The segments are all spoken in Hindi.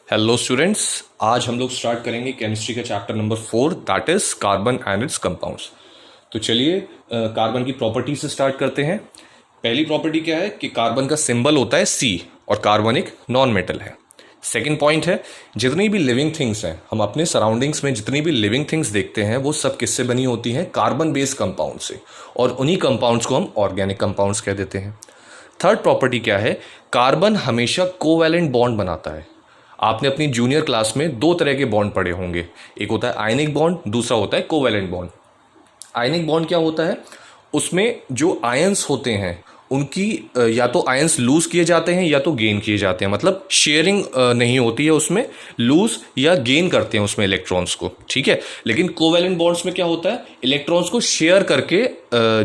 हेलो स्टूडेंट्स, आज हम लोग स्टार्ट करेंगे केमिस्ट्री का chapter number 4 that is carbon and it's compounds. तो चलिए कार्बन की प्रॉपर्टी से स्टार्ट करते हैं। पहली प्रॉपर्टी क्या है कि कार्बन का सिंबल होता है C और कार्बन एक नॉन मेटल है। सेकेंड पॉइंट है जितनी भी लिविंग थिंग्स हैं, हम अपने सराउंडिंग्स में जितनी भी लिविंग थिंग्स देखते हैं वो सब किससे बनी होती हैं? कार्बन बेस्ड कंपाउंड से, और उन्हीं कंपाउंड्स को हम ऑर्गेनिक कंपाउंड्स कह देते हैं। थर्ड प्रॉपर्टी क्या है? कार्बन हमेशा कोवैलेंट बॉन्ड बनाता है। आपने अपनी जूनियर क्लास में दो तरह के बॉन्ड पढ़े होंगे, एक होता है आयनिक बॉन्ड, दूसरा होता है कोवैलेंट बॉन्ड। आयनिक बॉन्ड क्या होता है? उसमें जो आयंस होते हैं उनकी या तो आयंस लूज किए जाते हैं या तो गेन किए जाते हैं, मतलब शेयरिंग नहीं होती है उसमें, लूज या गेन करते हैं उसमें इलेक्ट्रॉन्स को, ठीक है। लेकिन कोवैलेंट बॉन्ड्स में क्या होता है? इलेक्ट्रॉन्स को शेयर करके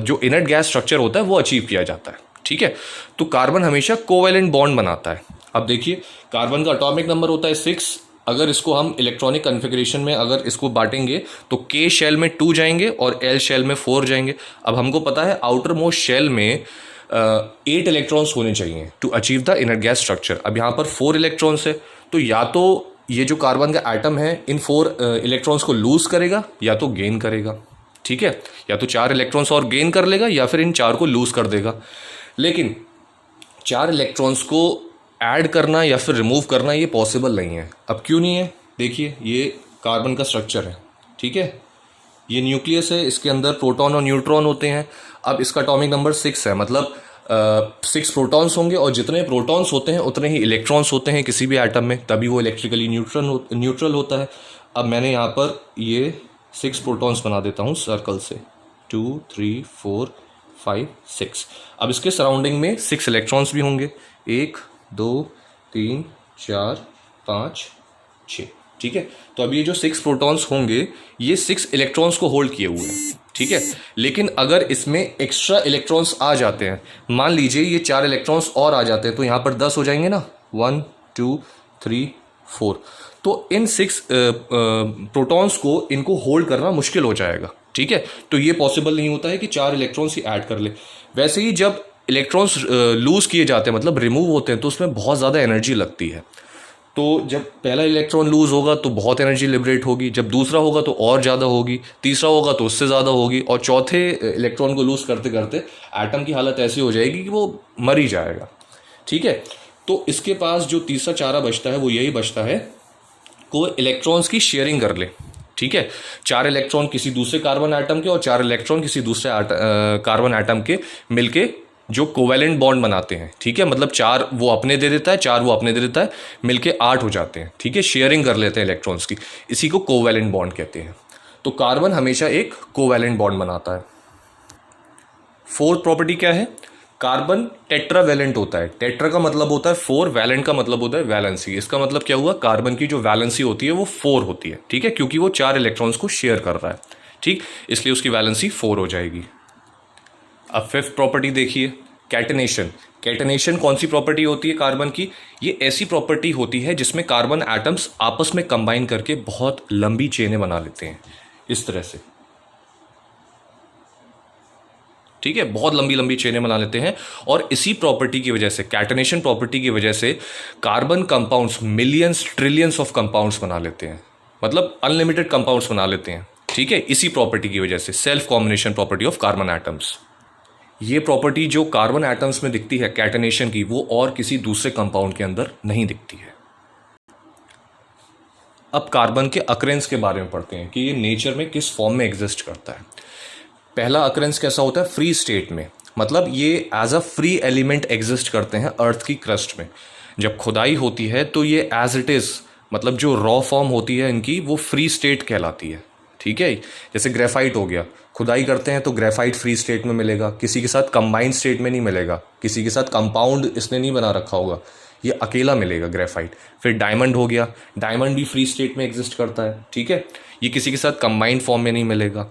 जो इनर्ट गैस स्ट्रक्चर होता है वो अचीव किया जाता है, ठीक है। तो कार्बन हमेशा कोवैलेंट बॉन्ड बनाता है। अब देखिए, कार्बन का एटॉमिक नंबर होता है 6। अगर इसको हम इलेक्ट्रॉनिक कन्फिग्रेशन में अगर इसको बांटेंगे तो K शेल में 2 जाएंगे और L शेल में 4 जाएंगे। अब हमको पता है आउटर मोस्ट शेल में 8 इलेक्ट्रॉन्स होने चाहिए to achieve the inner gas structure. अब यहाँ पर 4 इलेक्ट्रॉन्स है, तो या तो ये जो कार्बन का एटम है इन 4 इलेक्ट्रॉन्स को लूज करेगा या तो गेन करेगा, ठीक है। या तो 4 इलेक्ट्रॉन्स और गेन कर लेगा या फिर इन 4 को लूज कर देगा। लेकिन 4 इलेक्ट्रॉन्स को ऐड करना या फिर रिमूव करना ये पॉसिबल नहीं है। अब क्यों नहीं है? देखिए, ये कार्बन का स्ट्रक्चर है, ठीक है। ये न्यूक्लियस है, इसके अंदर प्रोटॉन और न्यूट्रॉन होते हैं। अब इसका एटॉमिक नंबर 6 है, मतलब 6 प्रोटॉन्स होंगे, और जितने प्रोटॉन्स होते हैं उतने ही इलेक्ट्रॉन्स होते हैं किसी भी एटम में, तभी वो इलेक्ट्रिकली न्यूट्रल होता है। अब मैंने यहाँ पर ये 6 प्रोटॉन्स बना देता हूँ सर्कल से, 2 3 4 5 6। अब इसके सराउंडिंग में 6 इलेक्ट्रॉन्स भी होंगे, 1 2 3 4 5 6, ठीक है। तो अब ये जो 6 प्रोटॉन्स होंगे ये 6 इलेक्ट्रॉन्स को होल्ड किए हुए हैं, ठीक है। लेकिन अगर इसमें एक्स्ट्रा इलेक्ट्रॉन्स आ जाते हैं, मान लीजिए ये 4 इलेक्ट्रॉन्स और आ जाते हैं, तो यहाँ पर 10 हो जाएंगे ना, 1 2 3 4। तो इन 6 प्रोटॉन्स को इनको होल्ड करना मुश्किल हो जाएगा, ठीक है। तो ये पॉसिबल नहीं होता है कि 4 इलेक्ट्रॉन्स ही ऐड कर ले। वैसे ही जब इलेक्ट्रॉन्स लूज किए जाते हैं, मतलब रिमूव होते हैं, तो उसमें बहुत ज़्यादा एनर्जी लगती है। तो जब पहला इलेक्ट्रॉन लूज होगा तो बहुत एनर्जी लिबरेट होगी, जब दूसरा होगा तो और ज़्यादा होगी, तीसरा होगा तो उससे ज़्यादा होगी, और चौथे इलेक्ट्रॉन को लूज करते करते एटम की हालत ऐसी हो जाएगी कि वो मर ही जाएगा, ठीक है। तो इसके पास जो तीसरा चारा बचता है वो यही बचता है को इलेक्ट्रॉन्स की शेयरिंग कर ले, ठीक है। 4 इलेक्ट्रॉन किसी दूसरे कार्बन एटम के और 4 इलेक्ट्रॉन किसी दूसरे कार्बन एटम के मिलके जो कोवैलेंट बॉन्ड बनाते हैं, ठीक है। मतलब 4 वो अपने दे देता है, 4 वो अपने दे देता है, मिलके 8 हो जाते हैं, ठीक है। शेयरिंग कर लेते हैं इलेक्ट्रॉन्स की, इसी को कोवैलेंट बॉन्ड कहते हैं। तो कार्बन हमेशा एक कोवैलेंट बॉन्ड बनाता है। फोर्थ प्रॉपर्टी क्या है? कार्बन टेट्रावैलेंट होता है। टेट्रा का मतलब होता है 4, वैलेंट का मतलब होता है वैलेंसी। इसका मतलब क्या हुआ? कार्बन की जो वैलेंसी होती है वो 4 होती है, ठीक है, क्योंकि वो 4 इलेक्ट्रॉन्स को शेयर कर रहा है, ठीक, इसलिए उसकी वैलेंसी 4 हो जाएगी। अब फिफ्थ प्रॉपर्टी देखिए, कैटेनेशन। कैटेनेशन कौन सी प्रॉपर्टी होती है कार्बन की? ये ऐसी प्रॉपर्टी होती है जिसमें कार्बन एटम्स आपस में कंबाइन करके बहुत लंबी चेनें बना लेते हैं, इस तरह से, ठीक है। बहुत लंबी लंबी चेनें बना लेते हैं, और इसी प्रॉपर्टी की वजह से, कैटेनेशन प्रॉपर्टी की वजह से, carbon compounds millions trillions of compounds बना लेते हैं, मतलब अनलिमिटेड कंपाउंड्स बना लेते हैं, ठीक है, इसी प्रॉपर्टी की वजह से, self combination property of carbon atoms. ये प्रॉपर्टी जो कार्बन एटम्स में दिखती है कैटेनेशन की, वो और किसी दूसरे कंपाउंड के अंदर नहीं दिखती है। अब कार्बन के अकरेंस के बारे में पढ़ते हैं कि ये नेचर में किस फॉर्म में एग्जिस्ट करता है। पहला अकरेंस कैसा होता है? फ्री स्टेट में, मतलब ये as a free element exist करते हैं अर्थ की क्रस्ट में। जब खुदाई होती है तो ये एज इट इज़, मतलब जो रॉ फॉर्म होती है इनकी, वो फ्री स्टेट कहलाती है, ठीक है। जैसे ग्रेफाइट हो गया, खुदाई करते हैं तो ग्रेफाइट फ्री स्टेट में मिलेगा, किसी के साथ कंबाइंड स्टेट में नहीं मिलेगा, किसी के साथ कंपाउंड इसने नहीं बना रखा होगा, ये अकेला मिलेगा ग्रेफाइट। फिर डायमंड हो गया, डायमंड भी फ्री स्टेट में एग्जिस्ट करता है, ठीक है, ये किसी के साथ कंबाइंड फॉर्म में नहीं मिलेगा।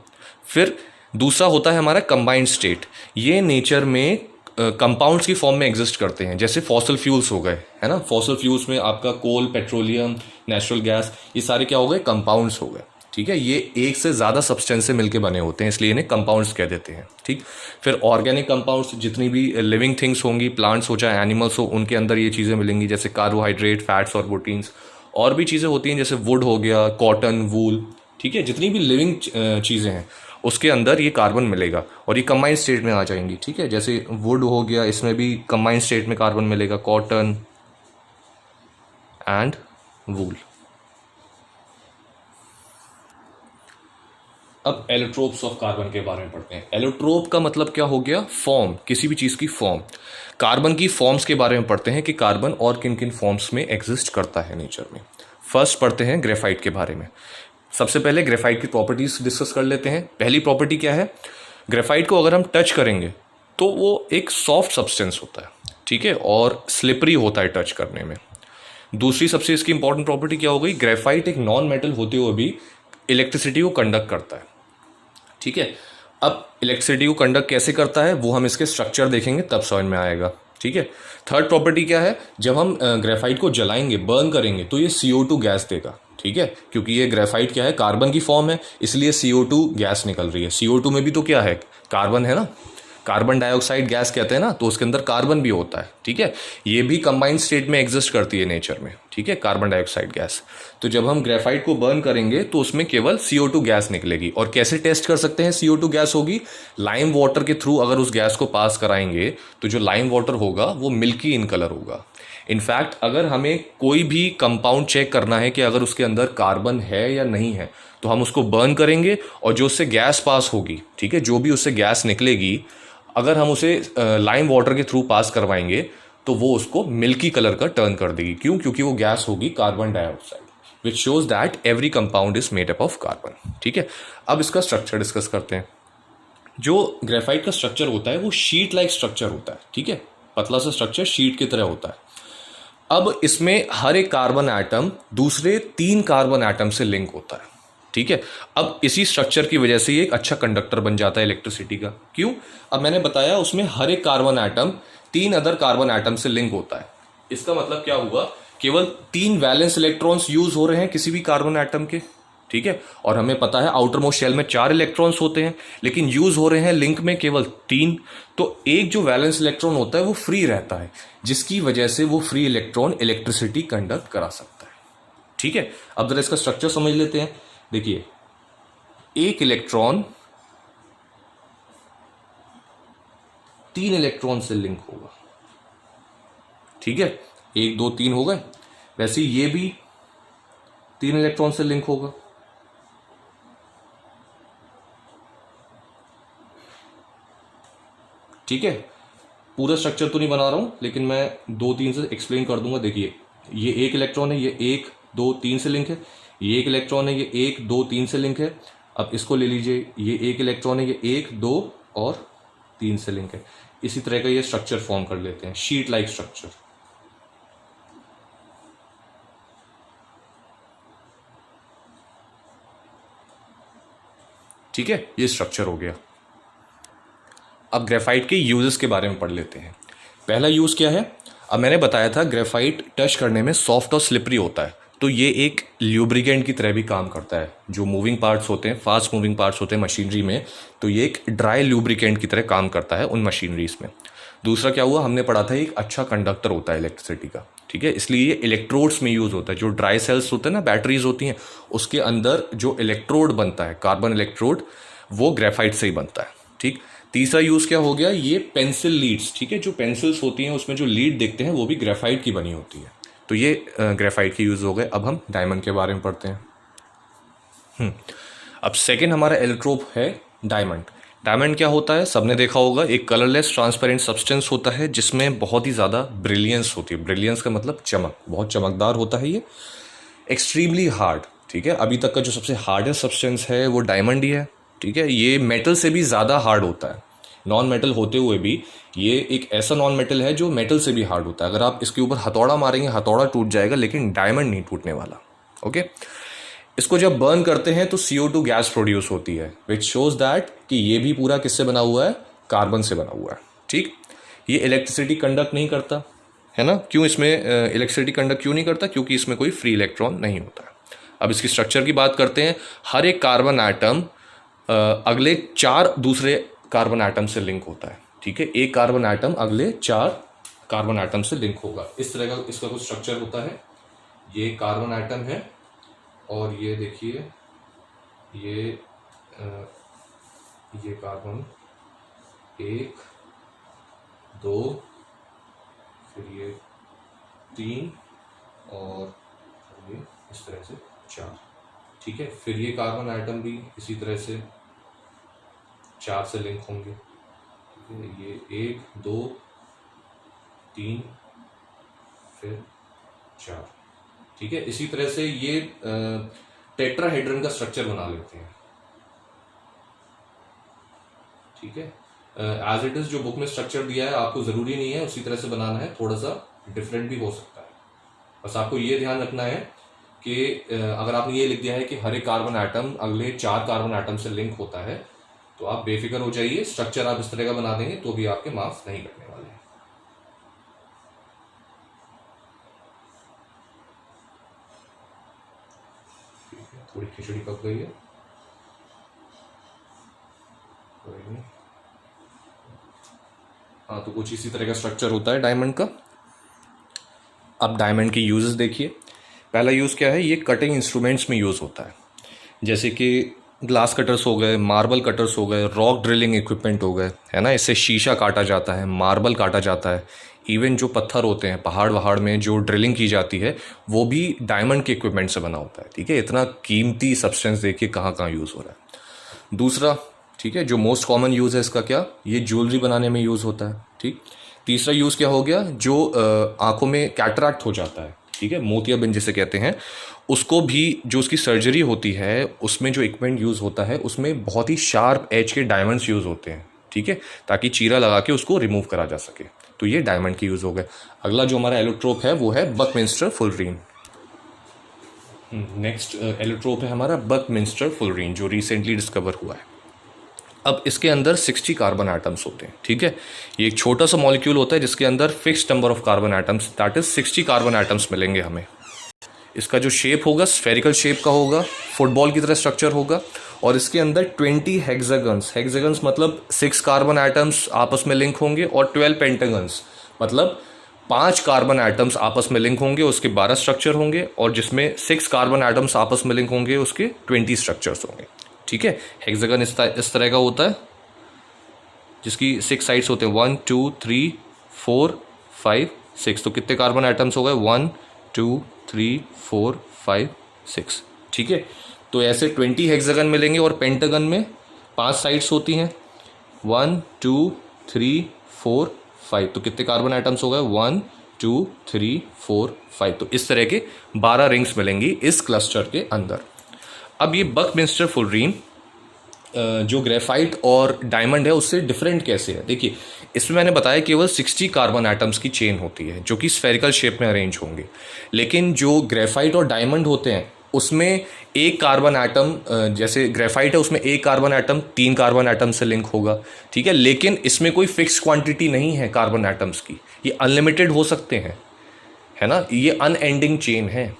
फिर दूसरा होता है हमारा कंबाइंड स्टेट, ये नेचर में कंपाउंड्स की फॉर्म में एग्जिस्ट करते हैं, जैसे फॉसल फ्यूल्स हो गए, है ना। फॉसल फ्यूल्स में आपका कोल, पेट्रोलियम, नेचुरल गैस, ये सारे क्या हो गए? कंपाउंड्स हो गए, ठीक है। ये एक से ज़्यादा सब्सटेंस से मिलकर बने होते हैं, इसलिए इन्हें कंपाउंड्स कह देते हैं, ठीक। फिर ऑर्गेनिक कंपाउंड्स, जितनी भी लिविंग थिंग्स होंगी, प्लांट्स हो चाहे एनिमल्स हो, उनके अंदर ये चीज़ें मिलेंगी, जैसे कार्बोहाइड्रेट, फैट्स और प्रोटीन्स। और भी चीज़ें होती हैं जैसे वुड हो गया, कॉटन, वूल, ठीक है, जितनी भी लिविंग चीज़ें हैं उसके अंदर ये कार्बन मिलेगा और ये कंबाइंड स्टेट में आ जाएंगी, ठीक है। जैसे वुड हो गया, इसमें भी कंबाइंड स्टेट में कार्बन मिलेगा, कॉटन एंड वूल। अब एलोट्रोप्स ऑफ कार्बन के बारे में पढ़ते हैं। एलोट्रोप का मतलब क्या हो गया? फॉर्म, किसी भी चीज़ की फॉर्म। कार्बन की फॉर्म्स के बारे में पढ़ते हैं कि कार्बन और किन किन फॉर्म्स में एग्जिस्ट करता है नेचर में। फर्स्ट पढ़ते हैं ग्रेफाइट के बारे में। सबसे पहले ग्रेफाइट की प्रॉपर्टीज डिस्कस कर लेते हैं। पहली प्रॉपर्टी क्या है? ग्रेफाइट को अगर हम टच करेंगे तो वो एक सॉफ्ट सब्सटेंस होता है, ठीक है, और स्लिपरी होता है टच करने में। दूसरी सबसे इसकी इंपॉर्टेंट प्रॉपर्टी क्या हो गई? ग्रेफाइट एक नॉन मेटल होते हुए भी इलेक्ट्रिसिटी को कंडक्ट करता है, ठीक है। अब इलेक्ट्रिसिटी को कंडक्ट कैसे करता है वो हम इसके स्ट्रक्चर देखेंगे तब समझ में आएगा, ठीक है। थर्ड प्रॉपर्टी क्या है? जब हम ग्रेफाइट को जलाएंगे, बर्न करेंगे तो ये CO2 गैस देगा, ठीक है, क्योंकि ये ग्रेफाइट क्या है? कार्बन की फॉर्म है, इसलिए CO2 गैस निकल रही है। CO2 में भी तो क्या है? कार्बन है ना, कार्बन डाइऑक्साइड गैस कहते हैं ना, तो उसके अंदर कार्बन भी होता है, ठीक है। ये भी कंबाइंड स्टेट में एग्जिस्ट करती है नेचर में, ठीक है, कार्बन डाइऑक्साइड गैस। तो जब हम ग्रेफाइट को बर्न करेंगे तो उसमें केवल CO2 गैस निकलेगी। और कैसे टेस्ट कर सकते हैं CO2 गैस होगी? लाइम वाटर के थ्रू अगर उस गैस को पास कराएंगे तो जो लाइम वाटर होगा वो मिल्की इन कलर होगा। इनफैक्ट अगर हमें कोई भी कंपाउंड चेक करना है कि अगर उसके अंदर कार्बन है या नहीं है तो हम उसको बर्न करेंगे और जो उससे गैस पास होगी, ठीक है, जो भी उससे गैस निकलेगी, अगर हम उसे लाइम वाटर के थ्रू पास करवाएंगे तो वो उसको मिल्की कलर का टर्न कर देगी। क्यों? क्योंकि वो गैस होगी carbon dioxide, which shows that every compound is made up of carbon, ठीक है। अब इसका स्ट्रक्चर डिस्कस करते हैं। जो ग्रेफाइट का स्ट्रक्चर होता है वो शीट लाइक स्ट्रक्चर होता है, ठीक है, पतला सा स्ट्रक्चर शीट की तरह होता है। अब इसमें हर एक कार्बन एटम दूसरे 3 कार्बन एटम से लिंक होता है, ठीक है। अब इसी स्ट्रक्चर की वजह से ये एक अच्छा कंडक्टर बन जाता है इलेक्ट्रिसिटी का। क्यों? अब मैंने बताया उसमें हर एक carbon atom 3 other carbon atom से लिंक होता है। इसका मतलब क्या हुआ? केवल 3 वैलेंस इलेक्ट्रॉन्स यूज हो रहे हैं किसी भी कार्बन एटम के, ठीक है, और हमें पता है आउटर मोस्ट शेल में 4 इलेक्ट्रॉन्स होते हैं, लेकिन यूज हो रहे हैं लिंक में केवल 3। तो एक जो वैलेंस इलेक्ट्रॉन होता है वो फ्री रहता है, जिसकी वजह से वो फ्री इलेक्ट्रॉन इलेक्ट्रिसिटी कंडक्ट करा सकता है, ठीक है। अब जरा इसका स्ट्रक्चर समझ लेते हैं। देखिए, एक इलेक्ट्रॉन 3 इलेक्ट्रॉन से लिंक होगा, ठीक है, 1 2 3 हो गए। वैसे ये भी 3 इलेक्ट्रॉन से लिंक होगा, ठीक है। पूरा स्ट्रक्चर तो नहीं बना रहा हूं, लेकिन मैं 2 3 से एक्सप्लेन कर दूंगा। देखिए, ये एक इलेक्ट्रॉन है, ये 1 2 3 से लिंक है। ये एक इलेक्ट्रॉन है, ये 1 2 3 से लिंक है। अब इसको ले लीजिए, ये एक इलेक्ट्रॉन है, ये 1 2 और 3 से लिंक है। इसी तरह का ये स्ट्रक्चर फॉर्म कर लेते हैं, शीट लाइक स्ट्रक्चर, ठीक है। ये स्ट्रक्चर हो गया। अब ग्रेफाइट के यूजेस के बारे में पढ़ लेते हैं। पहला यूज क्या है? अब मैंने बताया था ग्रेफाइट टच करने में सॉफ्ट और स्लिपरी होता है, तो ये एक ल्यूब्रिकेंट की तरह भी काम करता है। जो मूविंग पार्ट्स होते हैं, फास्ट मूविंग पार्ट्स होते हैं मशीनरी में, तो ये एक ड्राई ल्यूब्रिकेंट की तरह काम करता है उन मशीनरीज में। दूसरा क्या हुआ? हमने पढ़ा था एक अच्छा कंडक्टर होता है इलेक्ट्रिसिटी का, ठीक है, इसलिए ये इलेक्ट्रोड्स में यूज होता है। जो ड्राई सेल्स होते हैं ना, बैटरीज होती हैं, उसके अंदर जो इलेक्ट्रोड बनता है, कार्बन इलेक्ट्रोड, वो ग्रेफाइट से ही बनता है, ठीक। तीसरा यूज क्या हो गया? ये पेंसिल लीड्स, ठीक है, जो पेंसिल्स होती हैं उसमें जो लीड देखते हैं वो भी ग्रेफाइट की बनी होती है। तो ये ग्रेफाइट के यूज हो गए। अब हम डायमंड के बारे में पढ़ते हैं। अब सेकंड हमारा एलोट्रोप है डायमंड। डायमंड क्या होता है? सबने देखा होगा, एक कलरलेस ट्रांसपेरेंट सब्सटेंस होता है जिसमें बहुत ही ज़्यादा ब्रिलियंस होती है। ब्रिलियंस का मतलब चमक, बहुत चमकदार होता है ये। एक्सट्रीमली हार्ड, ठीक है, अभी तक का जो सबसे हार्डेस्ट सब्सटेंस है वो डायमंड ही है, ठीक है। ये मेटल से भी ज़्यादा हार्ड होता है, नॉन मेटल होते हुए भी ये एक ऐसा नॉन मेटल है जो मेटल से भी हार्ड होता है। अगर आप इसके ऊपर हथौड़ा मारेंगे, हथौड़ा टूट जाएगा, लेकिन डायमंड नहीं टूटने वाला, ओके। इसको जब बर्न करते हैं तो CO2 गैस प्रोड्यूस होती है, विच शोज दैट कि ये भी पूरा किससे बना हुआ है? कार्बन से बना हुआ है, ठीक। ये इलेक्ट्रिसिटी कंडक्ट नहीं करता है ना। क्यों इसमें इलेक्ट्रिसिटी कंडक्ट क्यों नहीं करता? क्योंकि इसमें कोई फ्री इलेक्ट्रॉन नहीं होता है। अब इसकी स्ट्रक्चर की बात करते हैं। हर एक कार्बन एटम अगले 4 दूसरे कार्बन एटम से लिंक होता है, ठीक है। एक कार्बन एटम अगले 4 कार्बन एटम से लिंक होगा। इस तरह का इसका कुछ स्ट्रक्चर होता है। ये कार्बन आइटम है और ये देखिए ये कार्बन 1 2 फिर ये 3 और ये इस तरह से 4, ठीक है। फिर ये कार्बन आइटम भी इसी तरह से 4 से लिंक होंगे, ठीक है। ये 1 2 3 फिर 4, ठीक है। इसी तरह से ये टेट्राहेड्रन का स्ट्रक्चर बना लेते हैं, ठीक है। एज इट इज जो बुक में स्ट्रक्चर दिया है आपको जरूरी नहीं है उसी तरह से बनाना है, थोड़ा सा डिफरेंट भी हो सकता है। बस आपको ये ध्यान रखना है कि अगर आपने ये लिख दिया है कि हर एक कार्बन आइटम अगले 4 कार्बन आइटम से लिंक होता है तो आप बेफिक्र हो जाइए, स्ट्रक्चर आप इस तरह का बना देंगे तो भी आपके मार्क्स नहीं कटने वाले हैं। थोड़ी खिचड़ी पक गई है, हाँ। तो कुछ इसी तरह का स्ट्रक्चर होता है डायमंड का। अब डायमंड की यूजेस देखिए। पहला यूज़ क्या है, ये कटिंग इंस्ट्रूमेंट्स में यूज़ होता है, जैसे कि ग्लास कटर्स हो गए, मार्बल कटर्स हो गए, रॉक ड्रिलिंग इक्विपमेंट हो गए, है ना। इससे शीशा काटा जाता है, मार्बल काटा जाता है, इवन जो पत्थर होते हैं पहाड़ वहाड़ में जो ड्रिलिंग की जाती है वो भी डायमंड के इक्विपमेंट से बना होता है, ठीक है। इतना कीमती सब्सटेंस देखिए कहाँ कहाँ यूज़ हो रहा है। दूसरा, ठीक है, जो मोस्ट कॉमन यूज़ है इसका क्या, ये ज्वेलरी बनाने में यूज़ होता है, ठीक। तीसरा यूज़ क्या हो गया, जो आंखों में कैटरैक्ट हो जाता है, ठीक है, मोतियाबिंद जिसे कहते हैं, उसको भी जो उसकी सर्जरी होती है उसमें जो इक्विपमेंट यूज़ होता है उसमें बहुत ही शार्प एज के डायमंड्स यूज़ होते हैं, ठीक है, ताकि चीरा लगा के उसको रिमूव करा जा सके। तो ये डायमंड के यूज़ हो गए। अगला जो हमारा एलोट्रोप है वो है बकमिंस्टर फुलरीन। नेक्स्ट एलोट्रोप है हमारा बकमिंस्टर फुलरीन जो रिसेंटली डिस्कवर हुआ है। अब इसके अंदर 60 कार्बन आइटम्स होते हैं, ठीक है। ये एक छोटा सा मॉलिक्यूल होता है जिसके अंदर fixed number of carbon atoms, that is 60 carbon atoms मिलेंगे हमें। इसका जो शेप होगा स्फेरिकल शेप का होगा, फुटबॉल की तरह स्ट्रक्चर होगा, और इसके अंदर 20 हेक्सागन्स मतलब 6 कार्बन आइटम्स आपस में लिंक होंगे, और 12 पेंटागन्स मतलब 5 कार्बन आइटम्स आपस में लिंक होंगे, उसके 12 स्ट्रक्चर होंगे, और जिसमें 6 कार्बन आइटम्स आपस में लिंक होंगे उसके 20 स्ट्रक्चर्स होंगे, ठीक है। हेक्सागन इस तरह का होता है जिसकी 6 साइड्स होते हैं, 1 2 3 4 5 6। तो कितने कार्बन आइटम्स हो गए, 1 2 3 4 5 6, ठीक है। तो ऐसे 20 हेक्सागन मिलेंगे, और पेंटागन में 5 साइड्स होती हैं, 1 2 3 4 5। तो कितने कार्बन आइटम्स हो गए, 1 2 3 4 5। तो इस तरह के 12 रिंग्स मिलेंगी इस क्लस्टर के अंदर। अब ये बकमिंस्टर फुलरीन जो ग्रेफाइट और डायमंड है उससे डिफरेंट कैसे है, देखिए इसमें मैंने बताया केवल 60 कार्बन आइटम्स की चेन होती है जो कि स्फेरिकल शेप में अरेंज होंगे, लेकिन जो ग्रेफाइट और डायमंड होते हैं उसमें एक कार्बन आइटम, जैसे ग्रेफाइट है उसमें एक कार्बन आइटम 3 कार्बन आइटम से लिंक होगा, ठीक है, लेकिन इसमें कोई फिक्स क्वांटिटी नहीं है कार्बन आइटम्स की, ये अनलिमिटेड हो सकते हैं, है ना, ये अनएंडिंग चेन है।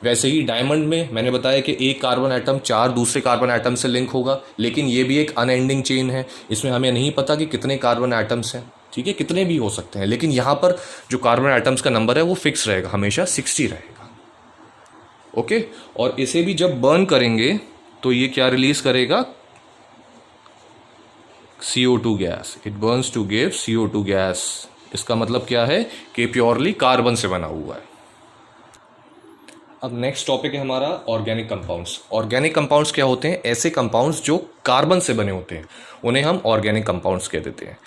वैसे ही डायमंड में मैंने बताया कि एक कार्बन आइटम 4 दूसरे कार्बन आइटम से लिंक होगा, लेकिन ये भी एक अनएंडिंग चेन है, इसमें हमें नहीं पता कि कितने कार्बन आइटम्स हैं, ठीक है, कितने भी हो सकते हैं, लेकिन यहाँ पर जो कार्बन आइटम्स का नंबर है वो फिक्स रहेगा, हमेशा 60 रहेगा, ओके। और इसे भी जब बर्न करेंगे तो ये क्या रिलीज करेगा, CO2 gas, it burns to give CO2 gas. इसका मतलब क्या है कि प्योरली कार्बन से बना हुआ है। अब नेक्स्ट टॉपिक है हमारा ऑर्गेनिक कंपाउंड्स। ऑर्गेनिक कंपाउंड्स क्या होते हैं, ऐसे कंपाउंड्स जो कार्बन से बने होते हैं उन्हें हम ऑर्गेनिक कंपाउंड्स कह देते हैं।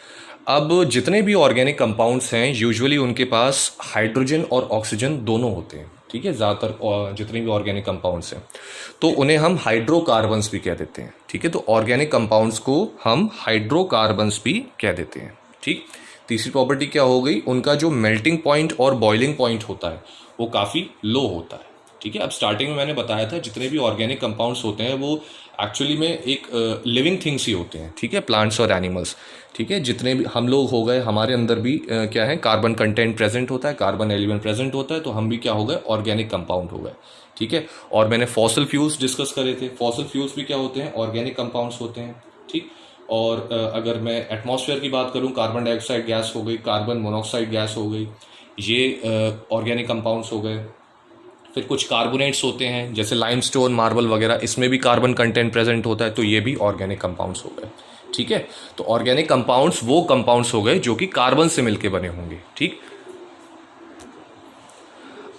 अब जितने भी ऑर्गेनिक कंपाउंड्स हैं यूजुअली उनके पास हाइड्रोजन और ऑक्सीजन दोनों होते हैं, ठीक है, ज़्यादातर जितने भी ऑर्गेनिक कंपाउंड्स हैं तो उन्हें हम हाइड्रोकार्बन्स भी कह देते हैं, ठीक है। तो ऑर्गेनिक कंपाउंड्स को हम हाइड्रोकार्बन्स भी कह देते हैं, ठीक। तीसरी प्रॉपर्टी क्या हो गई, उनका जो मेल्टिंग पॉइंट और बॉइलिंग पॉइंट होता है वो काफ़ी लो होता है, ठीक है। अब स्टार्टिंग में मैंने बताया था जितने भी ऑर्गेनिक कंपाउंड्स होते हैं वो एक्चुअली में एक लिविंग थिंग्स ही होते हैं, ठीक है, प्लांट्स और एनिमल्स, ठीक है। जितने भी हम लोग हो गए हमारे अंदर भी क्या है, कार्बन कंटेंट प्रेजेंट होता है, कार्बन एलिमेंट प्रेजेंट होता है, तो हम भी क्या हो गए, ऑर्गेनिक कंपाउंड हो गए, ठीक है। और मैंने फॉसिल फ्यूल्स डिस्कस करे थे, फॉसिल फ्यूल्स भी क्या होते हैं, ऑर्गेनिक कंपाउंड्स होते हैं, ठीक। और अगर मैं एटमॉस्फेयर की बात करूँ, कार्बन डाइऑक्साइड गैस हो गई, कार्बन मोनोऑक्साइड गैस हो गई, ये ऑर्गेनिक कंपाउंड्स हो गए। फिर कुछ कार्बोनेट्स होते हैं जैसे लाइमस्टोन, मार्बल वगैरह, इसमें भी कार्बन कंटेंट प्रेजेंट होता है, तो ये भी ऑर्गेनिक कंपाउंड्स हो गए। ठीक है, तो ऑर्गेनिक कंपाउंड्स वो कंपाउंड्स हो गए जो कि कार्बन से मिलके बने होंगे। ठीक,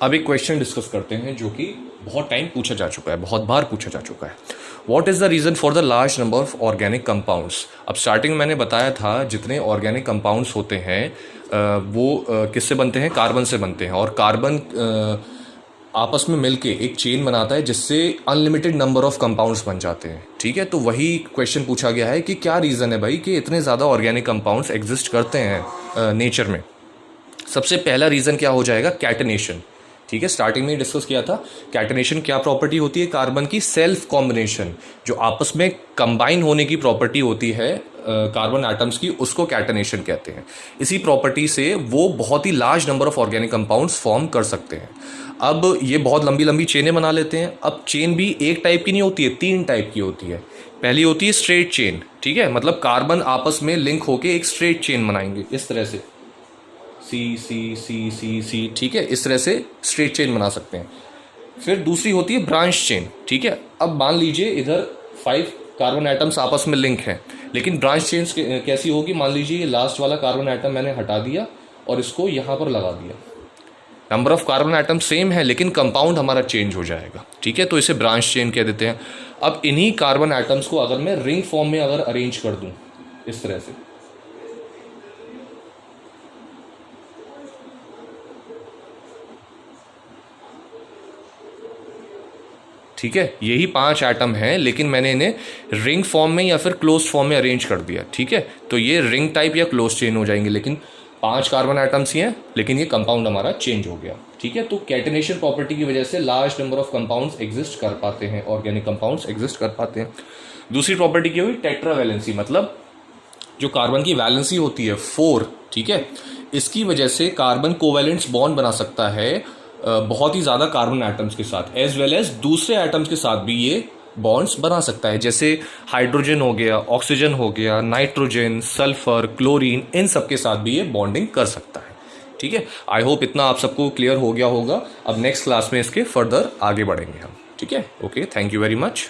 अब एक क्वेश्चन डिस्कस करते हैं जो कि बहुत टाइम पूछा जा चुका है, बहुत बार पूछा जा चुका है। What is the reason for the large number of organic compounds. अब स्टार्टिंग मैंने बताया था जितने ऑर्गेनिक कंपाउंड्स होते हैं वो किससे बनते हैं, कार्बन से बनते हैं, और कार्बन आपस में मिलके एक चेन बनाता है जिससे अनलिमिटेड नंबर ऑफ कंपाउंड्स बन जाते हैं। ठीक है, तो वही क्वेश्चन पूछा गया है कि क्या रीज़न है भाई कि इतने ज़्यादा ऑर्गेनिक कंपाउंड्स एग्जिस्ट करते हैं नेचर में। सबसे पहला रीज़न क्या हो जाएगा, कैटनेशन। ठीक है, स्टार्टिंग में ही डिस्कस किया था। कैटनेशन क्या प्रॉपर्टी होती है, कार्बन की सेल्फ कॉम्बिनेशन, जो आपस में कंबाइन होने की प्रॉपर्टी होती है कार्बन एटम्स की, उसको कैटनेशन कहते हैं। इसी प्रॉपर्टी से वो बहुत ही large number of organic compounds form कर सकते हैं। अब ये बहुत लंबी लंबी चेनें बना लेते हैं। अब चेन भी एक टाइप की नहीं होती है, 3 टाइप की होती है। पहली होती है स्ट्रेट चेन। ठीक है, मतलब कार्बन आपस में लिंक होके एक स्ट्रेट चेन बनाएंगे इस तरह से, सी सी सी सी सी। ठीक है, इस तरह से स्ट्रेट चेन बना सकते हैं। फिर दूसरी होती है ब्रांच चेन। ठीक है, अब मान लीजिए इधर 5 कार्बन एटम्स आपस में लिंक हैं, लेकिन ब्रांच चेन कैसी होगी, मान लीजिए ये लास्ट वाला कार्बन एटम मैंने हटा दिया और इसको यहाँ पर लगा दिया। Number of carbon atom same है लेकिन कंपाउंड हमारा चेंज हो जाएगा। ठीक है, तो इसे ब्रांच चेन कह देते हैं। अब इन्हीं कार्बन एटम्स को अगर मैं रिंग फॉर्म में अगर अरेंज कर दूं इस तरह से, ठीक है, यही 5 एटम हैं लेकिन मैंने इन्हें रिंग फॉर्म में या फिर क्लोज फॉर्म में अरेंज कर दिया। ठीक है, तो ये रिंग टाइप या क्लोज चेन हो जाएंगे, लेकिन 5 कार्बन एटम्स ही हैं लेकिन ये कंपाउंड हमारा चेंज हो गया। ठीक है, तो कैटनेशन प्रॉपर्टी की वजह से large number of compounds exist कर पाते हैं, ऑर्गेनिक कंपाउंड्स एग्जिस्ट कर पाते हैं। दूसरी प्रॉपर्टी क्या हुई, टेट्रावैलेंसी, मतलब जो कार्बन की वैलेंसी होती है 4। ठीक है, इसकी वजह से कार्बन कोवैलेंट्स बॉन्ड बना सकता है बहुत ही ज़्यादा कार्बन एटम्स के साथ, एज वेल एज दूसरे एटम्स के साथ भी ये बॉन्ड्स बना सकता है, जैसे हाइड्रोजन हो गया, ऑक्सीजन हो गया, नाइट्रोजन, सल्फर, क्लोरीन, इन सब के साथ भी ये बॉन्डिंग कर सकता है। ठीक है, आई होप इतना आप सबको क्लियर हो गया होगा। अब नेक्स्ट क्लास में इसके फर्दर आगे बढ़ेंगे हम। ठीक है, okay, thank you very much.